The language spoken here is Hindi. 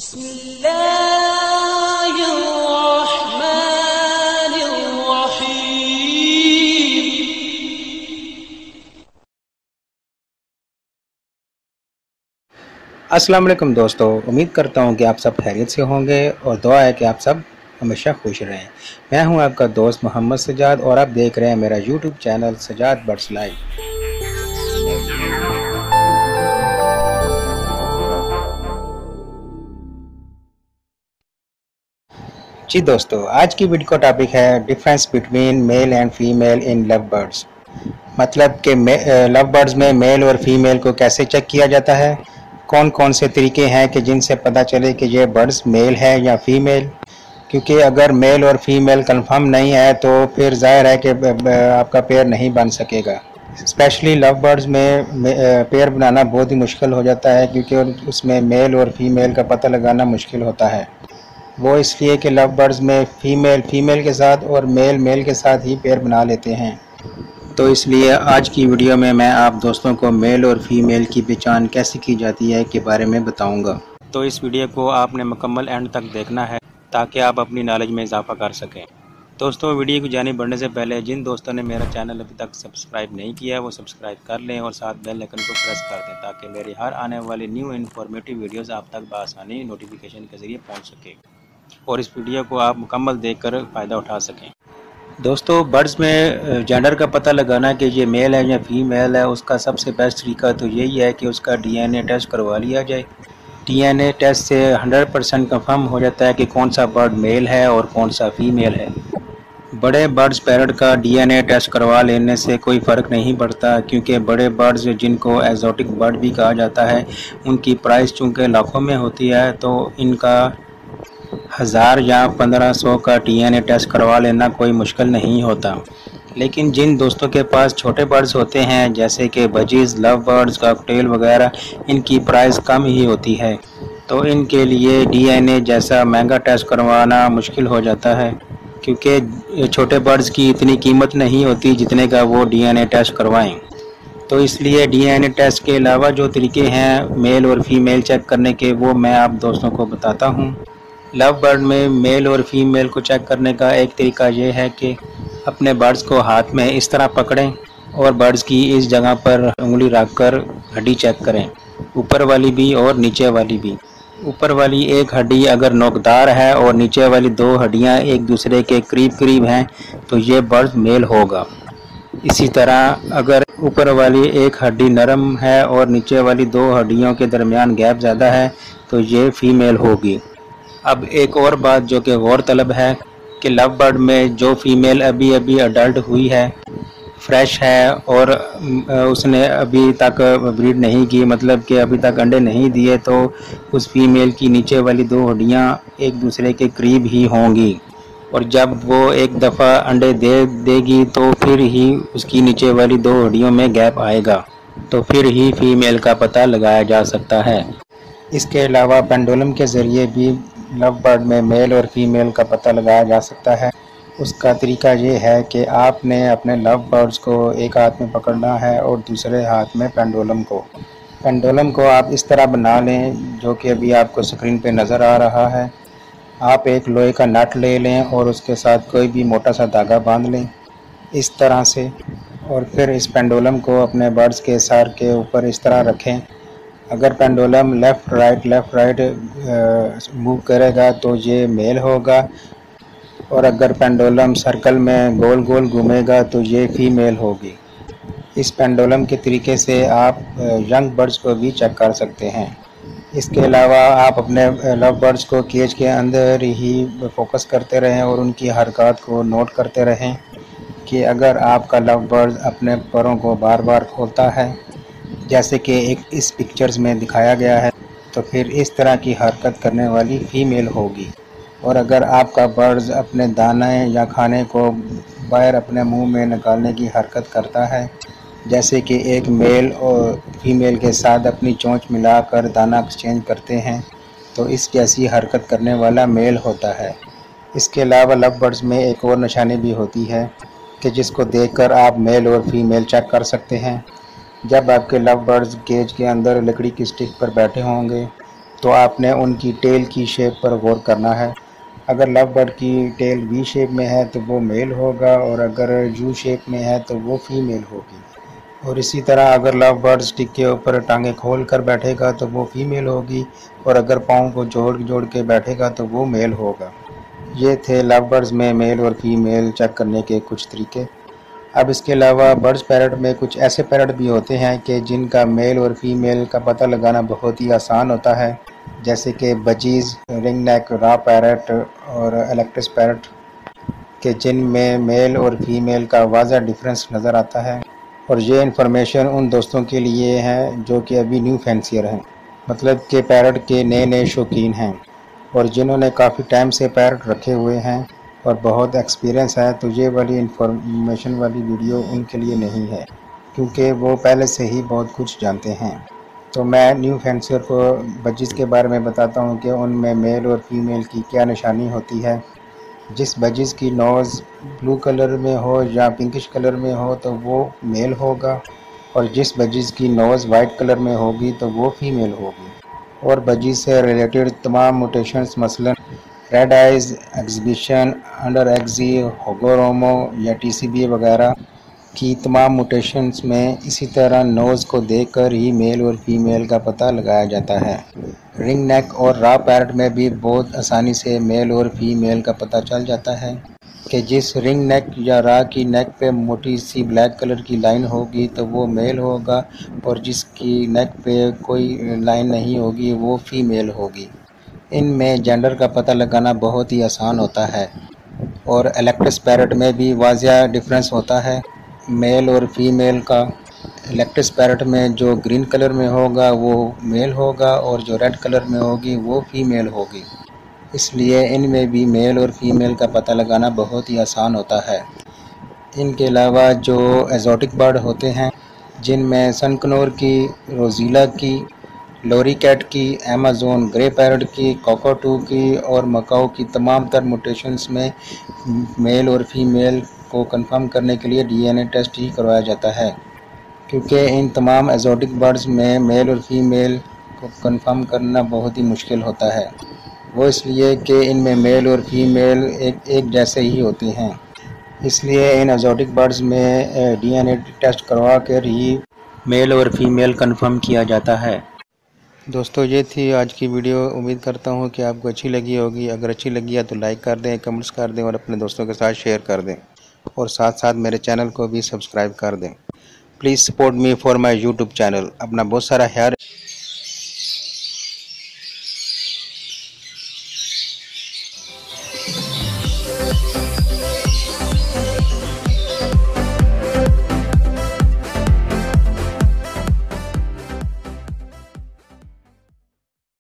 अस्सलाम वालेकुम दोस्तों, उम्मीद करता हूँ कि आप सब खैरियत से होंगे और दुआ है कि आप सब हमेशा खुश रहें। मैं हूँ आपका दोस्त मोहम्मद सजाद और आप देख रहे हैं मेरा YouTube channel Sajjad birds live. जी दोस्तों, आज की वीडियो का टॉपिक है difference between male and female in love birds. मतलब कि लव बर्ड्स में मेल और फीमेल को कैसे चेक किया जाता है, कौन कौन से तरीके हैं कि जिनसे पता चले कि ये बर्ड्स मेल है या फीमेल। क्योंकि अगर मेल और फीमेल कंफर्म नहीं है तो फिर जाहिर है कि आपका पेयर नहीं बन सकेगा। स्पेशली लव बर्ड्स में पेयर बनाना बहुत ही मुश्किल हो जाता है, क्योंकि उसमें मेल और फीमेल का पता लगाना मुश्किल होता है। वो इसलिए कि लव बर्ड्स में फीमेल फीमेल के साथ और मेल मेल के साथ ही पेयर बना लेते हैं। तो इसलिए आज की वीडियो में मैं आप दोस्तों को मेल और फीमेल की पहचान कैसे की जाती है के बारे में बताऊंगा। तो इस वीडियो को आपने मुकम्मल एंड तक देखना है ताकि आप अपनी नॉलेज में इजाफा कर सकें। दोस्तों, वीडियो की जानिब बढ़ने से पहले जिन दोस्तों ने मेरा चैनल अभी तक सब्सक्राइब नहीं किया है वो सब्सक्राइब कर लें और साथ बेल आइकन को प्रेस कर दें ताकि मेरी हर आने वाली न्यू इन्फॉर्मेटिव वीडियोज़ आप तक बआसानी नोटिफिकेशन के ज़रिए पहुँच सके और इस वीडियो को आप मुकम्मल देखकर फ़ायदा उठा सकें। दोस्तों, बर्ड्स में जेंडर का पता लगाना कि ये मेल है या फीमेल है, उसका सबसे बेस्ट तरीका तो यही है कि उसका डीएनए टेस्ट करवा लिया जाए। डीएनए टेस्ट से 100% कंफर्म हो जाता है कि कौन सा बर्ड मेल है और कौन सा फीमेल है। बड़े बर्ड्स पैरट का डीएनए टेस्ट करवा लेने से कोई फ़र्क नहीं पड़ता, क्योंकि बड़े बर्ड्स जिनको एग्जोटिक बर्ड भी कहा जाता है उनकी प्राइस चूँकि लाखों में होती है, तो इनका 1000 या 1500 का डीएनए टेस्ट करवा लेना कोई मुश्किल नहीं होता। लेकिन जिन दोस्तों के पास छोटे बर्ड्स होते हैं जैसे कि बजीज़, लव बर्ड्स, कॉकटेल वगैरह, इनकी प्राइस कम ही होती है, तो इनके लिए डीएनए जैसा महंगा टेस्ट करवाना मुश्किल हो जाता है, क्योंकि छोटे बर्ड्स की इतनी कीमत नहीं होती जितने का वो डीएनए टेस्ट करवाएं। तो इसलिए डीएनए टेस्ट के अलावा जो तरीके हैं मेल और फीमेल चेक करने के, वो मैं आप दोस्तों को बताता हूँ। लव बर्ड में मेल और फीमेल को चेक करने का एक तरीका ये है कि अपने बर्ड्स को हाथ में इस तरह पकड़ें और बर्ड्स की इस जगह पर उंगली रखकर हड्डी चेक करें, ऊपर वाली भी और नीचे वाली भी। ऊपर वाली एक हड्डी अगर नोकदार है और नीचे वाली दो हड्डियां एक दूसरे के करीब करीब हैं तो ये बर्ड मेल होगा। इसी तरह अगर ऊपर वाली एक हड्डी नरम है और नीचे वाली दो हड्डियों के दरमियान गैप ज़्यादा है तो ये फीमेल होगी। अब एक और बात जो कि गौरतलब है कि लव बर्ड में जो फीमेल अभी अभी अडल्ट हुई है, फ्रेश है और उसने अभी तक ब्रीड नहीं की, मतलब कि अभी तक अंडे नहीं दिए, तो उस फीमेल की नीचे वाली दो हड्डियां एक दूसरे के करीब ही होंगी और जब वो एक दफ़ा अंडे देगी तो फिर ही उसकी नीचे वाली दो हड्डियों में गैप आएगा, तो फिर ही फीमेल का पता लगाया जा सकता है। इसके अलावा पेंडुलम के ज़रिए भी लव बर्ड में मेल और फीमेल का पता लगाया जा सकता है। उसका तरीका ये है कि आपने अपने लव बर्ड्स को एक हाथ में पकड़ना है और दूसरे हाथ में पेंडुलम को। पेंडुलम को आप इस तरह बना लें जो कि अभी आपको स्क्रीन पे नज़र आ रहा है। आप एक लोहे का नट ले लें और उसके साथ कोई भी मोटा सा धागा बांध लें इस तरह से, और फिर इस पेंडुलम को अपने बर्ड्स के सर के ऊपर इस तरह रखें। अगर पेंडुलम लेफ़्ट राइट मूव करेगा तो ये मेल होगा, और अगर पेंडुलम सर्कल में गोल गोल घूमेगा तो ये फीमेल होगी। इस पेंडुलम के तरीके से आप यंग बर्ड्स को भी चेक कर सकते हैं। इसके अलावा आप अपने लव बर्ड्स को केज के अंदर ही फोकस करते रहें और उनकी हरकत को नोट करते रहें कि अगर आपका लव बर्ड अपने परों को बार बार खोलता है जैसे कि एक इस पिक्चर्स में दिखाया गया है, तो फिर इस तरह की हरकत करने वाली फीमेल होगी। और अगर आपका बर्ड्स अपने दाने या खाने को बाहर अपने मुंह में निकालने की हरकत करता है, जैसे कि एक मेल और फीमेल के साथ अपनी चोंच मिलाकर दाना एक्सचेंज करते हैं, तो इस जैसी हरकत करने वाला मेल होता है। इसके अलावा लव बर्ड्स में एक और निशानी भी होती है कि जिसको देखकर आप मेल और फीमेल चेक कर सकते हैं। जब आपके लव बर्ड्स केज के अंदर लकड़ी की स्टिक पर बैठे होंगे तो आपने उनकी टेल की शेप पर गौर करना है। अगर लव बर्ड की टेल वी शेप में है तो वो मेल होगा, और अगर यू शेप में है तो वो फीमेल होगी। और इसी तरह अगर लव बर्ड स्टिक के ऊपर टांगें खोल कर बैठेगा तो वो फीमेल होगी, और अगर पाँव को जोड़ जोड़ के बैठेगा तो वो मेल होगा। ये थे लव बर्ड्स में मेल और फीमेल चेक करने के कुछ तरीके। अब इसके अलावा बर्ड्स पैरट में कुछ ऐसे पैरट भी होते हैं कि जिनका मेल और फीमेल का पता लगाना बहुत ही आसान होता है, जैसे कि budgies, ring neck, raw parrot और इलेक्ट्रिस पैरट, के जिनमें मेल और फीमेल का वाज़ा डिफरेंस नज़र आता है। और ये इन्फॉर्मेशन उन दोस्तों के लिए है जो कि अभी न्यू फैंसियर हैं, मतलब कि पैरट के नए नए शौकीन हैं, और जिन्होंने काफ़ी टाइम से पैरट रखे हुए हैं और बहुत एक्सपीरियंस है। तो ये वाली इन्फॉर्मेशन वाली वीडियो उनके लिए नहीं है, क्योंकि वो पहले से ही बहुत कुछ जानते हैं। तो मैं न्यू फैंसियर को बजीज़ के बारे में बताता हूँ कि उनमें मेल और फीमेल की क्या निशानी होती है। जिस बजीज़ की नोज़ ब्लू कलर में हो या पिंकिश कलर में हो तो वो मेल होगा, और जिस बजीज़ की नोज़ वाइट कलर में होगी तो वो फीमेल होगी। और बजीज़ से रिलेटेड तमाम म्यूटेशंस, मसलन रेड आइज़, एक्सहिबिशन, अंडर एक्जी, होगोरोमो या टीसीबी वगैरह की तमाम म्यूटेशंस में इसी तरह नोज़ को देखकर ही मेल और फीमेल का पता लगाया जाता है। रिंग नेक और रॉ पैरट में भी बहुत आसानी से मेल और फीमेल का पता चल जाता है कि जिस रिंग नेक या रॉ की नेक पे मोटी सी ब्लैक कलर की लाइन होगी तो वो मेल होगा, और जिसकी नेक पे कोई लाइन नहीं होगी वो फीमेल होगी। इनमें जेंडर का पता लगाना बहुत ही आसान होता है। और इलेक्ट्रिस पैरट में भी वाज़िया डिफरेंस होता है मेल और फीमेल का। इलेक्ट्रिस पैरट में जो ग्रीन कलर में होगा वो मेल होगा, और जो रेड कलर में होगी वो फीमेल होगी। इसलिए इनमें भी मेल और फीमेल का पता लगाना बहुत ही आसान होता है। इनके अलावा जो एग्जोटिक बर्ड होते हैं, जिनमें सनकनोर की, रोज़ीला की, लोरी कैट की, अमेज़न ग्रे पैरट की, कॉकटू की और मकाओ की तमाम तर म्यूटेशंस में मेल और फीमेल को कंफर्म करने के लिए डीएनए टेस्ट ही करवाया जाता है, क्योंकि इन तमाम एग्जोटिक बर्ड्स में मेल और फीमेल को कंफर्म करना बहुत ही मुश्किल होता है। वो इसलिए कि इनमें मेल और फीमेल एक जैसे ही होते हैं। इसलिए इन एग्जोटिक बर्ड्स में डीएनए टेस्ट करवा कर ही मेल और फीमेल कंफर्म किया जाता है। दोस्तों, ये थी आज की वीडियो। उम्मीद करता हूँ कि आपको अच्छी लगी होगी। अगर अच्छी लगी है तो लाइक कर दें, कमेंट्स कर दें और अपने दोस्तों के साथ शेयर कर दें, और साथ साथ मेरे चैनल को भी सब्सक्राइब कर दें। Please support me for my YouTube channel. अपना बहुत सारा ख्याल